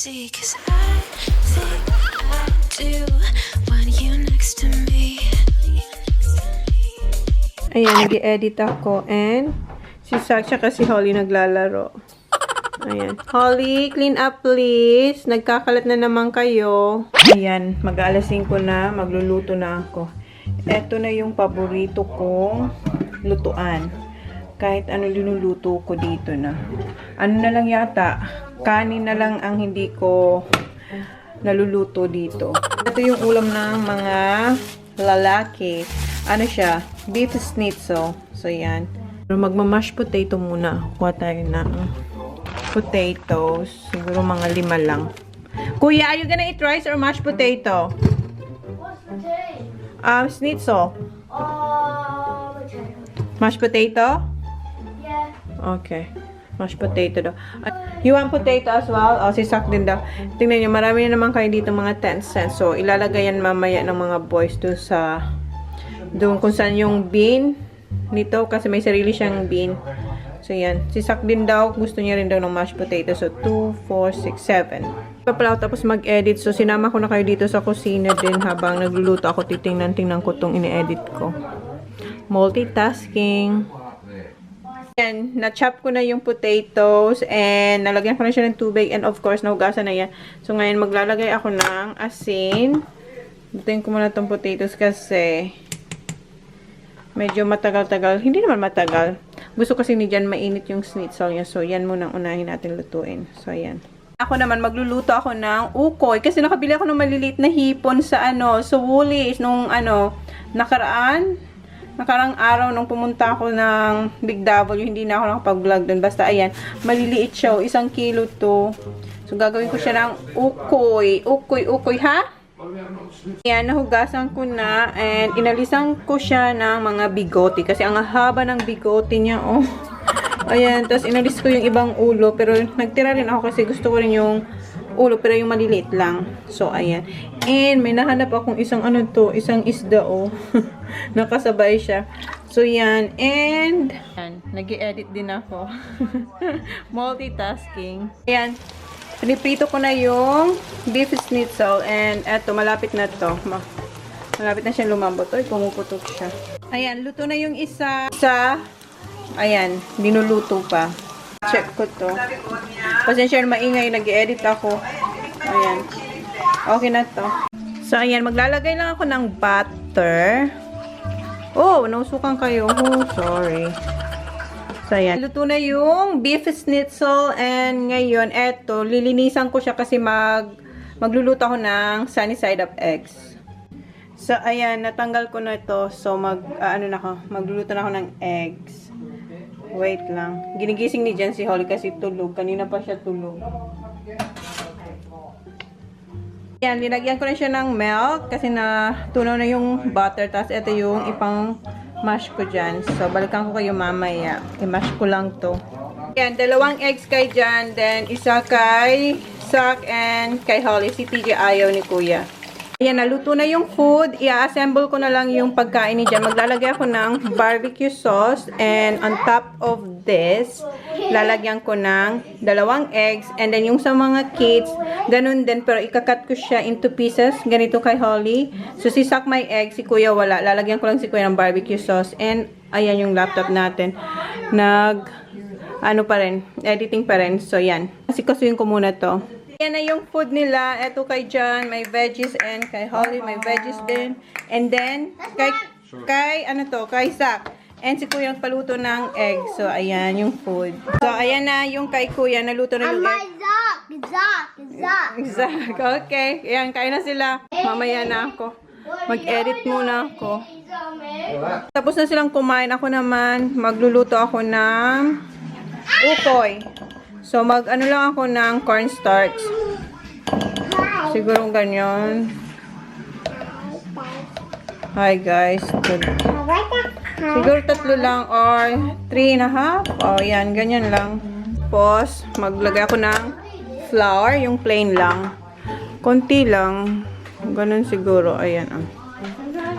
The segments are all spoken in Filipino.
see, 'cause I think I do want you next to me. Ayan, nag-edit ako and si Saksha kasi Holly naglalaro. Ayan. Holly, clean up please. Nagkakalat na naman kayo. Ayan, mag-alas 5 na. Magluluto na ako. Ito na yung paborito kong lutuan. Kahit ano linuluto ko dito na. Ano na lang yata, kanin na lang ang hindi ko naluluto dito. Ito yung ulam ng mga lalaki. Ano siya? Beef schnitzel. So, yan. Magmamash potato muna. Kuha tayo ng potatoes. Siguro mga 5 lang. Kuya, are you gonna eat rice or mashed potato? What's potato? Schnitzel. Potato. Mashed potato? Yeah. Okay. Mashed potato daw. You want potato as well? Si Sak din daw. Tingnan nyo, marami na naman kayo dito mga 10 cents. So, ilalagay yan mamaya ng mga boys doon sa doon kung saan yung bean nito kasi may sarili siyang bean. So, yan. Si Sak din daw, gusto niya rin daw ng mashed potato. So, 2, 4, 6, 7. Papalaw tapos mag-edit. So, sinama ko na kayo dito sa kusina din habang nagluluto ako. Titingnan-tingnan ko itong ini-edit ko. Multitasking. Yan. Na-chop ko na yung potatoes and nalagyan ko na siya ng tubig and of course, nahugasan na yan. So, ngayon maglalagay ako ng asin. Butin ko muna itong potatoes kasi medyo matagal-tagal. Hindi naman matagal. Gusto kasi ni Jan mainit yung schnitzel niya. So, yan muna ang unahin natin lutuin. So, yan. Ako naman, magluluto ako ng ukoy. Kasi nakabili ako ng maliliit na hipon sa sa Woolies. Nung nakarang araw nung pumunta ako ng Big W. Hindi na ako nakapag-vlog doon. Basta, ayan. Maliliit siya. 1 kilo to. So, gagawin ko siya ng ukoy. Ukoy, ha? Ayan, nahugasan ko na and inalisan ko siya ng mga bigote kasi ang haba ng bigote niya, oh. Ayan, tapos inalis ko yung ibang ulo pero nagtira rin ako kasi gusto ko rin yung ulo pero yung maliliit lang. So, ayan. And may nahanap akong isang isang isda, oh. Nakasabay siya. So, yan. And nag-i-edit din ako. Multitasking. Ayan. Piniprito ko na yung beef schnitzel and eto, malapit na to. Malapit na siyang lumambot. Oy, pumuputok siya. Ayan, luto na yung isa. Ayan, binuluto pa. Check ko to. Pasensya na maingay, nag-edit ako. Ayan. Okay na to. So, ayan, maglalagay lang ako ng butter. Oh, nausukan kayo. Oh, sorry. So, ayan. Luto na yung beef schnitzel and ngayon, eto, lilinisan ko siya kasi magluluto ako ng sunny side up eggs. So, ayan, natanggal ko na ito. So, magluluto na ako ng eggs. Wait lang. Ginigising ni Jen si Holly kasi tulog. Kanina pa siya tulog. Ayan, linagyan ko na siya ng milk kasi natunaw na yung butter. Tapos, ito yung ipang mash ko dyan. So, balikan ko kayo mamaya. I-mash ko lang to. Ayan, 2 eggs kay Jan. Then, isa kay Sak and kay Holly. Si TJ ayaw ni Kuya. Ayan, naluto na yung food. I-assemble ko na lang yung pagkain ni Jan. Maglalagay ako ng barbecue sauce. And on top of this, lalagyan ko ng 2 eggs. And then, yung sa mga kids, ganun din. Pero, ikakat ko siya into pieces. Ganito kay Holly. So, si Sak may egg. Si Kuya wala. Lalagyan ko lang si Kuya ng barbecue sauce. And, ayan yung laptop natin. Editing pa rin. So, yan. Kasi kasuyin ko muna to. Yan na yung food nila. Ito kay John, may veggies and kay Holly, may veggies din. And then, kay Sak. And si Kuya nagpaluto ng egg. So, ayan yung food. So, ayan na yung kay Kuya. Naluto na yung egg. Exact. Okay. Ayan, kain na sila. Mamaya na ako. Mag-edit muna ako. Tapos na silang kumain. Ako naman, magluluto ako ng ukoy. So, lang ako ng cornstarch. Siguro ganyan. Hi guys. Good. Siguro 3 lang or 3.5. Oh, yan. Ganyan lang. Tapos, maglagay ako ng flour. Yung plain lang. Konti lang. Ganun siguro. Ayan.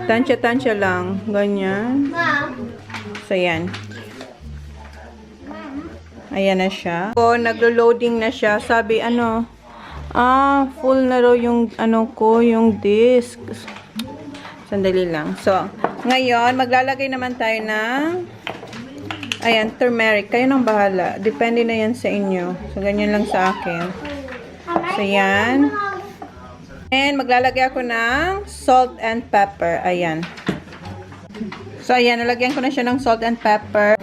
Tansya-tansya lang. Ganyan. So, yan. Ayan na siya. So, naglo-loading na siya. Sabi, Full na raw yung ano ko, yung disc. Sandali lang. So, ngayon, maglalagay naman tayo ng ayan, turmeric. Kayo nang bahala. Depende na yan sa inyo. So, ganyan lang sa akin. So, yan. And, maglalagay ako ng salt and pepper. Ayan. So, ayan. Nalagyan ko na siya ng salt and pepper.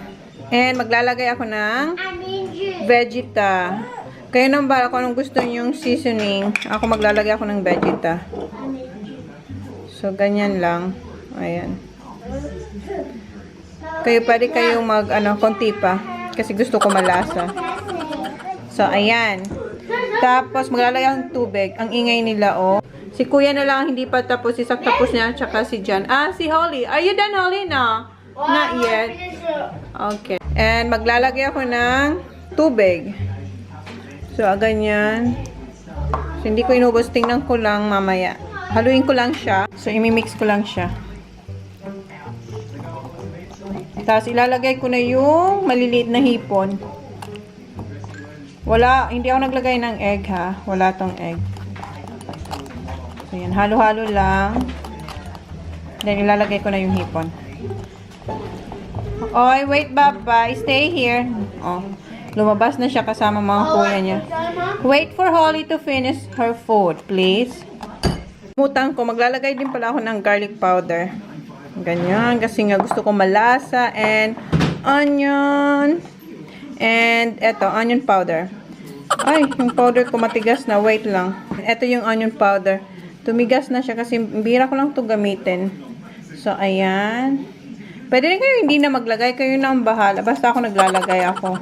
And, maglalagay ako ng Vegeta. Kayo nang bahala kung anong gusto nyo yung seasoning. Ako maglalagay ako ng Vegeta. So, ganyan lang. Ayan. Kayo pwede kayong konti pa. Kasi gusto ko malasa. So, ayan. Tapos, maglalagay akong tubig. Ang ingay nila, oh. Si Kuya na lang hindi pa tapos. Si Sak tapos niya, tsaka si Jan. Si Holly. Are you done, Holly? No? Not yet. Okay. And, maglalagay ako ng tubig. So, ganyan. So, hindi ko inubos. Tingnan ko lang mamaya. Haluin ko lang siya. So, imimix ko lang siya. Tapos, ilalagay ko na yung maliliit na hipon. Wala, hindi ako naglagay ng egg, ha. Wala tong egg. So, yan. Halo-halo lang. Then, ilalagay ko na yung hipon. Oy, wait, Papa. Stay here. Oh, lumabas na siya kasama mga kuya niya. Wait for Holly to finish her food, please. Mutang ko, maglalagay din pala ako ng garlic powder. Ganyan, kasi nga gusto ko malasa. And onion. And eto, onion powder. Ay, yung powder ko matigas na. Wait lang. Eto yung onion powder. Tumigas na siya kasi bira ko lang ito gamitin. So, ayan. Pwede rin kayo hindi na maglagay. Kayo na ang bahala. Basta ako naglalagay ako.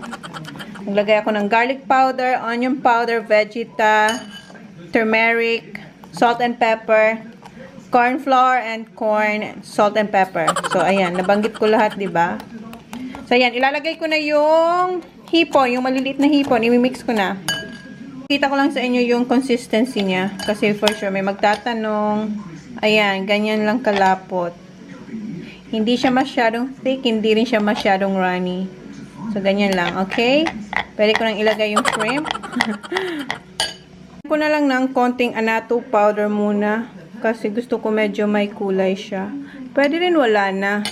Naglagay ako ng garlic powder, onion powder, Vegeta, turmeric, salt and pepper, corn flour and corn, salt and pepper. So, ayan. Nabanggit ko lahat, diba? So, ayan. Ilalagay ko na yung hipon, yung maliliit na hipon. Imimix ko na. Kita ko lang sa inyo yung consistency niya. Kasi for sure, may magtatanong. Ayan. Ganyan lang kalapot. Hindi siya masyadong thick. Hindi rin siya masyadong runny. So, ganyan lang. Okay? Pwede ko nang ilagay yung shrimp. ko na lang ng konting anato powder muna. Kasi gusto ko medyo may kulay siya. Pwede rin wala na.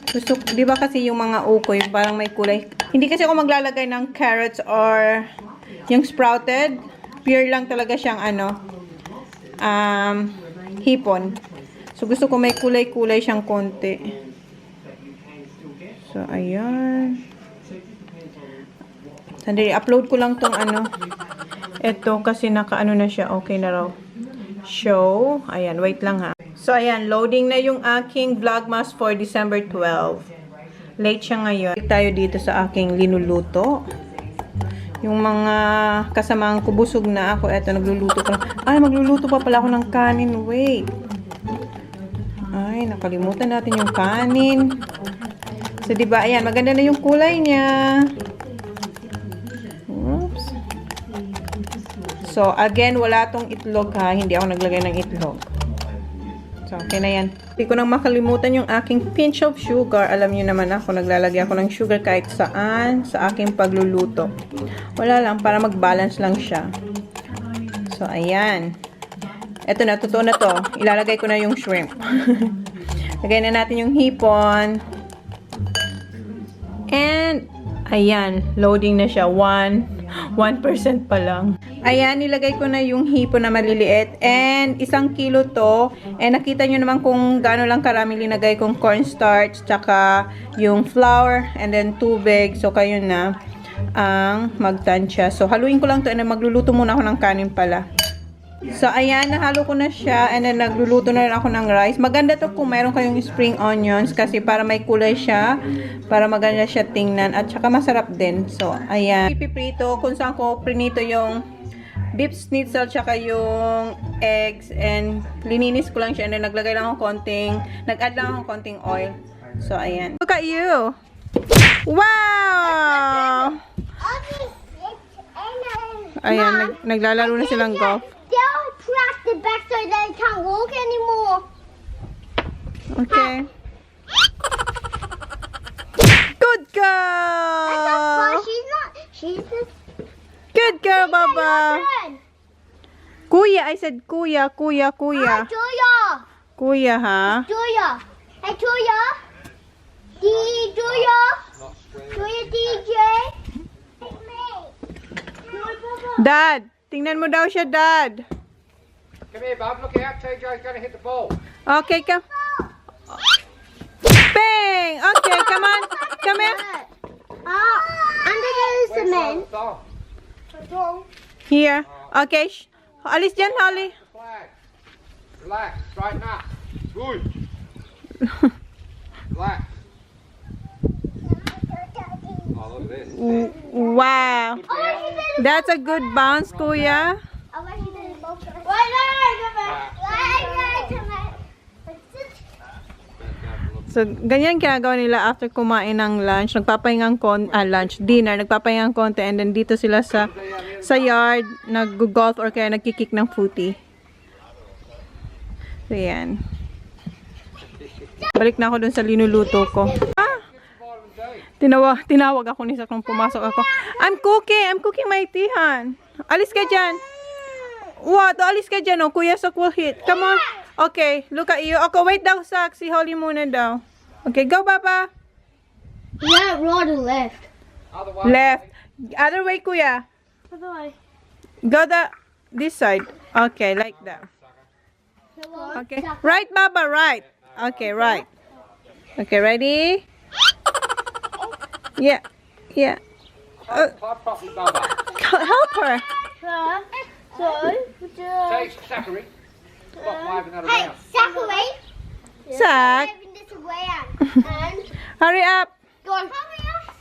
Gusto, di ba kasi yung mga okoy parang may kulay. Hindi kasi ako maglalagay ng carrots or yung sprouted. Pure lang talaga siyang hipon. So, gusto ko may kulay-kulay siyang konti. So, ayan. Sandali, upload ko lang tong ito, kasi naka na siya. Okay na raw. Show. Ayan, wait lang ha. So, ayan, loading na yung aking vlogmas for December 12. Late siya ngayon. Tayo dito sa aking linuluto. Yung mga kasamaang ko, busog na ako. Eto, nagluluto ko lang. Ay, magluluto pa pala ako ng kanin. Wait. Ay, nakalimutan natin yung kanin. So, diba, ayan, maganda na yung kulay niya. Oops. So, again, wala tong itlog ha. Hindi ako naglagay ng itlog. So, okay na yan. Hindi ko nang makalimutan yung aking pinch of sugar. Alam niyo naman ako, naglalagay ako ng sugar kahit saan sa aking pagluluto. Wala lang, para mag-balance lang siya. So, ayan. Eto na, totoo na to. Ilalagay ko na yung shrimp. Lagay na natin yung hipon. And, ayan, loading na siya. 1% pa lang. Ayan, nilagay ko na yung hipon na maliliit. And, 1 kilo to. And, nakita nyo naman kung gaano lang karami linagay kong cornstarch, tsaka yung flour, and then tubig. So, kayo na ang magtansya. So, haluin ko lang to. And, magluluto muna ako ng kanin pala. So, ayan, nahalo ko na siya. And then, nagluluto na rin ako ng rice. Maganda to kung meron kayong spring onions. Kasi para may kulay siya. Para maganda siya tingnan. At saka masarap din. So, ayan. Piprito. Kung saan ko prinito yung beef schnitzel. Tsaka yung eggs. And lininis ko lang siya. And then, naglagay lang ako konting, nag-add lang ako konting oil. So, ayan. Look at you! Wow! Ayan, naglalaro na silang golf. They'll crack the back so they can't walk anymore. Okay. Good girl! She's not. She's just. Good girl, Baba. Kuya, I said kuya, kuya, kuya. Julia. Kuya, ha? Julia. Hey, Julia. Julia. Julia, DJ. Dad, tingnan mo daw siya, Dad. Come here, bub. Look out. TJ's going to hit the ball. Okay, come. Bang! Okay, come on. Come here. Under the cement. Here. Okay. Alis dyan, Holly. Flag. Relax. Straighten up. Good. Relax. Oh, look at this. Wow. That's a good bounce, Kuya. So, ganyan ginagawa nila after kumain ng lunch. Nagpapahingang dinner. Nagpapahingang konti. And then dito sila sa yard. Nag-golf or kaya nagkikik ng footy. So, yan. Balik na ako dun sa linuluto ko. Tinawag ako ni Sak nung pumasok ako. I'm cooking my tihan. Alis ka dyan. What? Alis ka dyan, oh. Kuya Sak will hit. Come on. Okay, look at you. Okay, wait daw, Sak. Si Holly muna daw. Okay, go, Papa. Yeah, right or left? Other way. Left. Other way, Kuya. Other way. Go this side. Okay, like that. Okay. Right, Baba, right. Okay, right. Okay, ready? Yeah. Yeah. Climb properly, Bubba. Help her. Take Zachary. Stop waving that Hey, around. Zachary. Sak. Waving this around. And Hurry up. go on. Hurry up.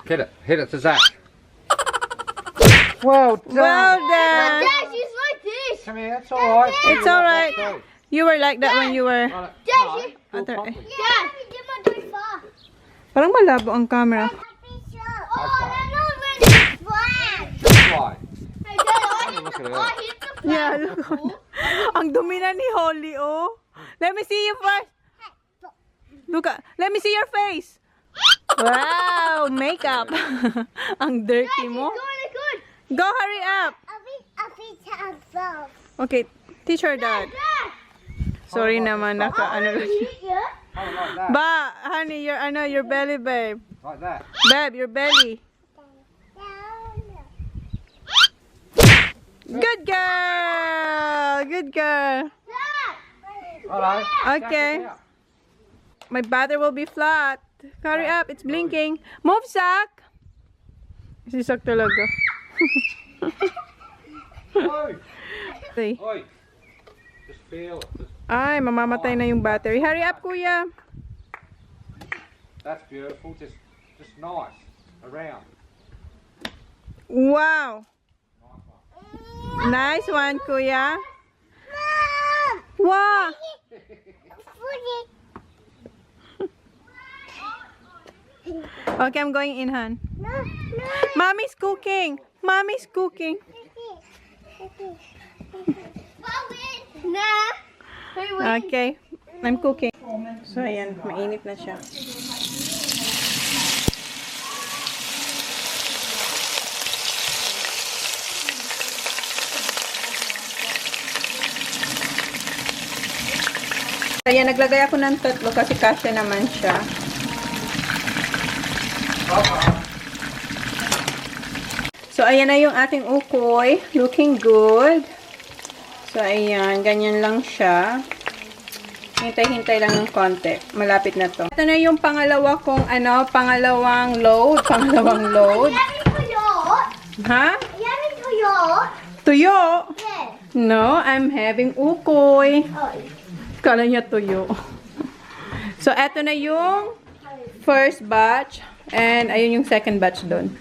Hit it. Hit it to Zach. Well done. Dad, she's like this. Come here. It's all right. It's all right. You were like that when you were... Right. Dad, No, you... do it Other- properly. Dad, you did not do it far. Parang malabo ang camera. Oh, that was really flat. Fly. Hey, Dad, Look at I her. hit the Yeah, look. Ang dumi na ni Holly, oh. Let me see you first. Look at, let me see your face. Wow, makeup. Ang dirty mo. Good, good. Go, hurry up. I'll be myself. Okay, teach her, Dad. Dad. Sorry naman, ano lang siya. Yeah. Oh, like that. Ba, honey, your belly, babe. Like that. Babe, your belly. Good girl. Good girl. Righto. Okay. Zach, My battery will be flat. Hurry up, it's blinking. Move, Sak. Si Sak talaga. Oi. Okay. Oi. Just feel it. Ay, mamamatay na yung battery. Hurry up, Kuya. That's beautiful. Just nice. Around. Wow. Nice one, Kuya. Wow. Okay, I'm going in, Han. Mommy's cooking. Mommy's cooking. Okay, I'm cooking. So, ayan, mainit na siya. Ayan, naglagay ako ng tatlo kasi kasya naman siya. So, ayan na yung ating ukoy. Looking good. So, ayan. Ganyan lang siya. Hintay-hintay lang ng konti. Malapit na to. Ito na yung pangalawa kong, pangalawang load. Pangalawang load. Ha? Tuyo? No, I'm having ukoy. Kala niya tuyo. So, eto na yung first batch. And, ayun yung second batch doon.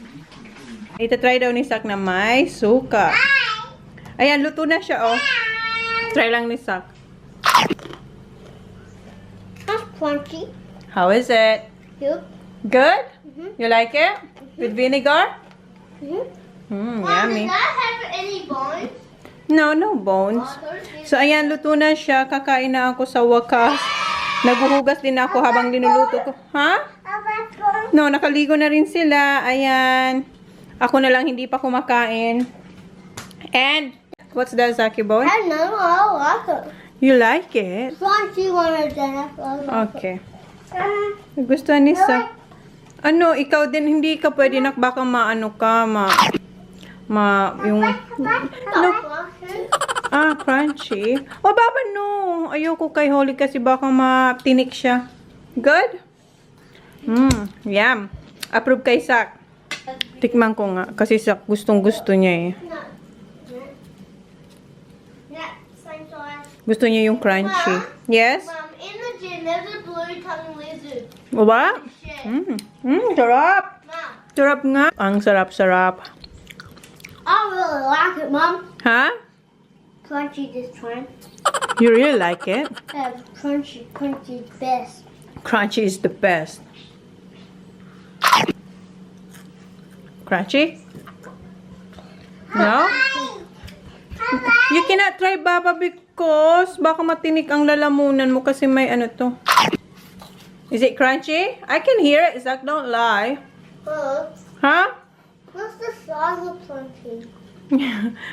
Ita-try daw ni Sak na may suka. Ayan, luto na siya, oh. Try lang ni Sak. That's crunchy. How is it? Yep. Good? You like it? With vinegar? Yummy. Does that have any bones? No, no bones. So, ayan, luto na siya. Kakain na ako sa wakas. Naguhugas din ako habang linuluto ko. Ha? No, nakaligo na rin sila. Ayan. Ako na lang hindi pa kumakain. And, What's that, Zaki boy? I don't know. I like it. You like it? Crunchy one of them. Okay. Gusto ni Sak. Ano, ikaw din, hindi ka pwede baka maano ka, yung, no. Crunchy. Oh, Baba, no. Ayoko kay Holly kasi baka matinik siya. Good? Yum. Approve kay Sak. Tikman ko nga, kasi Sak gustong-gusto niya eh. Gusto niya yung crunchy. Yes? Mom, in the gym, there's a blue-tongued lizard. Ba? Sarap. Mom, Sarap nga. Ang sarap-sarap. I really like it, Mom. Ha? Crunchy this time. You really like it? Crunchy best. Crunchy is the best. Crunchy? No? You cannot try, Baba, because baka matinik ang lalamunan mo kasi may ano to. Is it crunchy? I can hear it, Zach. Don't lie. Huh? What's the size of crunchy?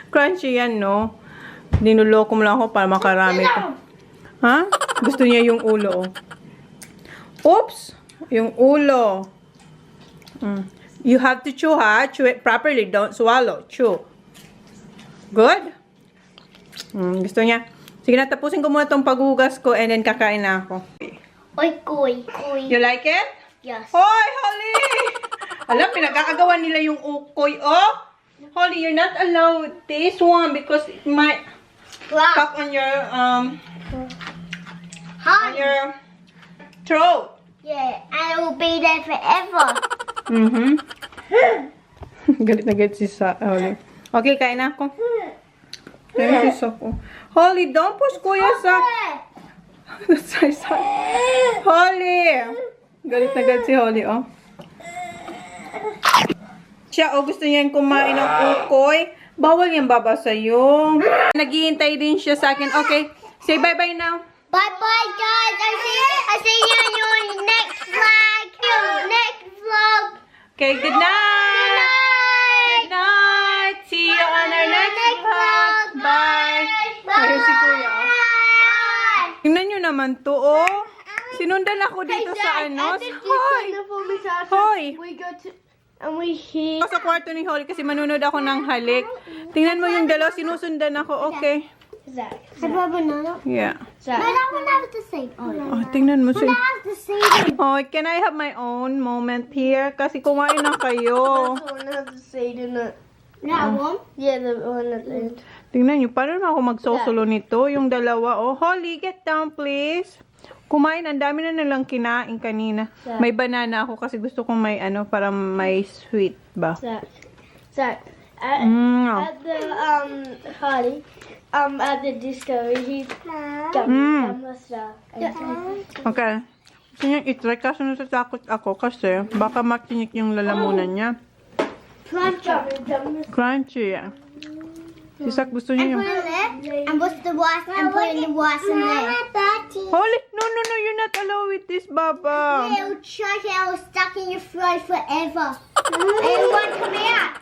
Crunchy yan, no? Dinuloko mo lang ako para makarami ka. Ha? Gusto niya yung ulo, oh. Oops! Yung ulo. You have to chew, ha? Chew it properly. Don't swallow. Chew. Good? Gusto niya. Sige na, tapusin ko muna itong paghugas ko and then kakain na ako. Okoy. You like it? Yes. Hoy, Holly! Alam, pinagkakagawa nila yung ukoy, oh! Holly, you're not allowed this one because it might stuck on your, on your throat. Yeah, and it will be there forever. Galit na galit si Holly. Okay, kain na ako. Kain si Sako. Holly, don't push Kuya sa... Sorry. Holly! Galit na galit si Holly, oh. Siya, oh, gusto niya yung kumain ng ukoy. Bawal yan, Baba, sa'yo. Naghihintay din siya sa akin. Okay, say bye-bye now. Bye-bye, guys. I see you in your next vlog. Okay, good night. Good night. See you on our next vlog. Bye. Ayun si Kuya, oh. Tingnan nyo naman to, oh. Sinundan ako dito sa ano. Hoy! Hoy! We go to... And we hear... Sa kwarto ni Holly kasi manunod ako ng halik. Tingnan mo yung dalawa, sinusundan ako. Okay. Zach. Have a banana? Yeah. Zach. No, that one has the same. Oh, tingnan mo That siya. has the same. Oh, can I have my own moment here? Kasi kumain na kayo. That one has the seed in it. That one? Yeah, the one at the end. Tingnan nyo, paano na ako magsosolo nito? Yung dalawa, oh. Holly, get down, please. Kumain, ang dami na nilang kinain kanina. May banana ako kasi gusto kong may ano, para may sweet ba? Zach. At the Harley, at the disco, he's dumb stuff. Okay. Gusto niya itry kaso natatakot ako kasi baka matinik yung lalamunan niya. Crunchy, yeah. Si Sak gusto niya yung... And what's the worst? And putting the worst in there. Holy, no, you're not allowed with this, Baba. It'll choke it. It'll stuck in your throat forever. It won't come out.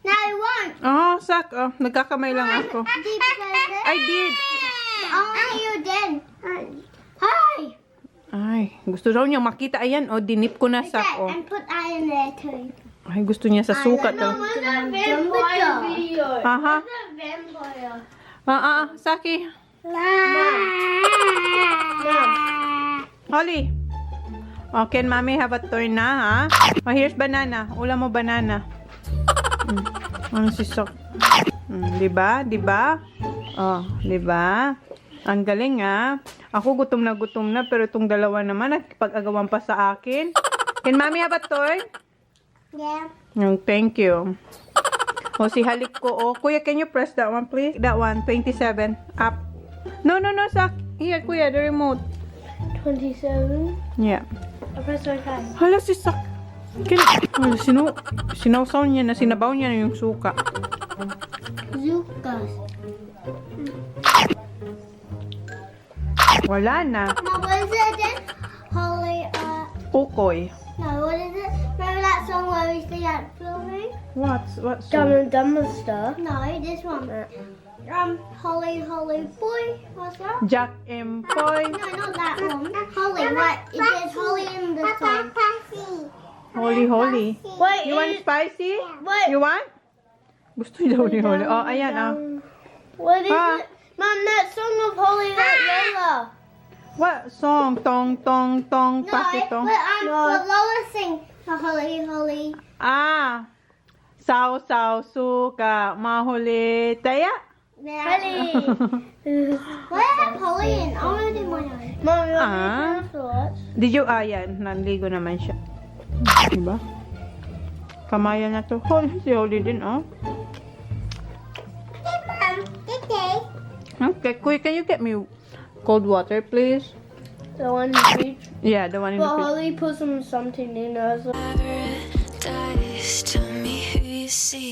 No, it won't. Oh, Sak, oh, nagkakamay lang ako. Deep further. I did. Only you did. Hi. Ay, gusto daw niyang makita. Ayan, oh, dinip ko na, Sak, oh. And put that in there too. Ay, gusto niya sa sukat, oh. Vampire video. Aha. Vampire. Saki. Holly. Oh, can Mommy have a turn na, ha? Oh, here's banana. Ulam mo banana. Ano si Sok? Diba? Oh, diba? Ang galing, ha? Ako gutom na, pero itong dalawa naman, nagpag-agawan pa sa akin. Can Mommy have a turn? Yeah. Thank you. Oh, si halik ko. Oh, Kuya, can you press that one, please? That one, 27. Up. No, Sak. Here, Kuya, the remote. 27. Yeah. I press my hand. Hala, si Sak. Sinawsaw niya na, sinabaw niya na yung suka. Zukas. Wala na. Mom, what is it then? Holly, Okoy. no, what is it? Remember that song where we sing at filming? What Dumb song? and Dumber stuff? No, this one. Holly, boy. What's that? Jack and Poy. No, not that one. Holly, what? It says Holly in the song. Holy. Wait, You want spicy? Wait. You want? Gusto daw ni Holy. Oh, ayan ah. What is Ah. it? Mom, that song of Holly that Lola. What song? Tong, tong, tong, No, pakitong. but Lola sing Holly. Ah. Sao, sao, suka, mahuli, taya. Holly. Why have Holly in? I want to do my own. Mom, you want Ah. me to thoughts? Did you, ayan, nanligo naman siya. Diba? Kamayan na to. Si Holy din, oh. Okay, quick, can you get me cold water, please? The one in the fridge. Yeah, the one in the But fridge. Holly put something in there. So. Paradise, tell me who you seek.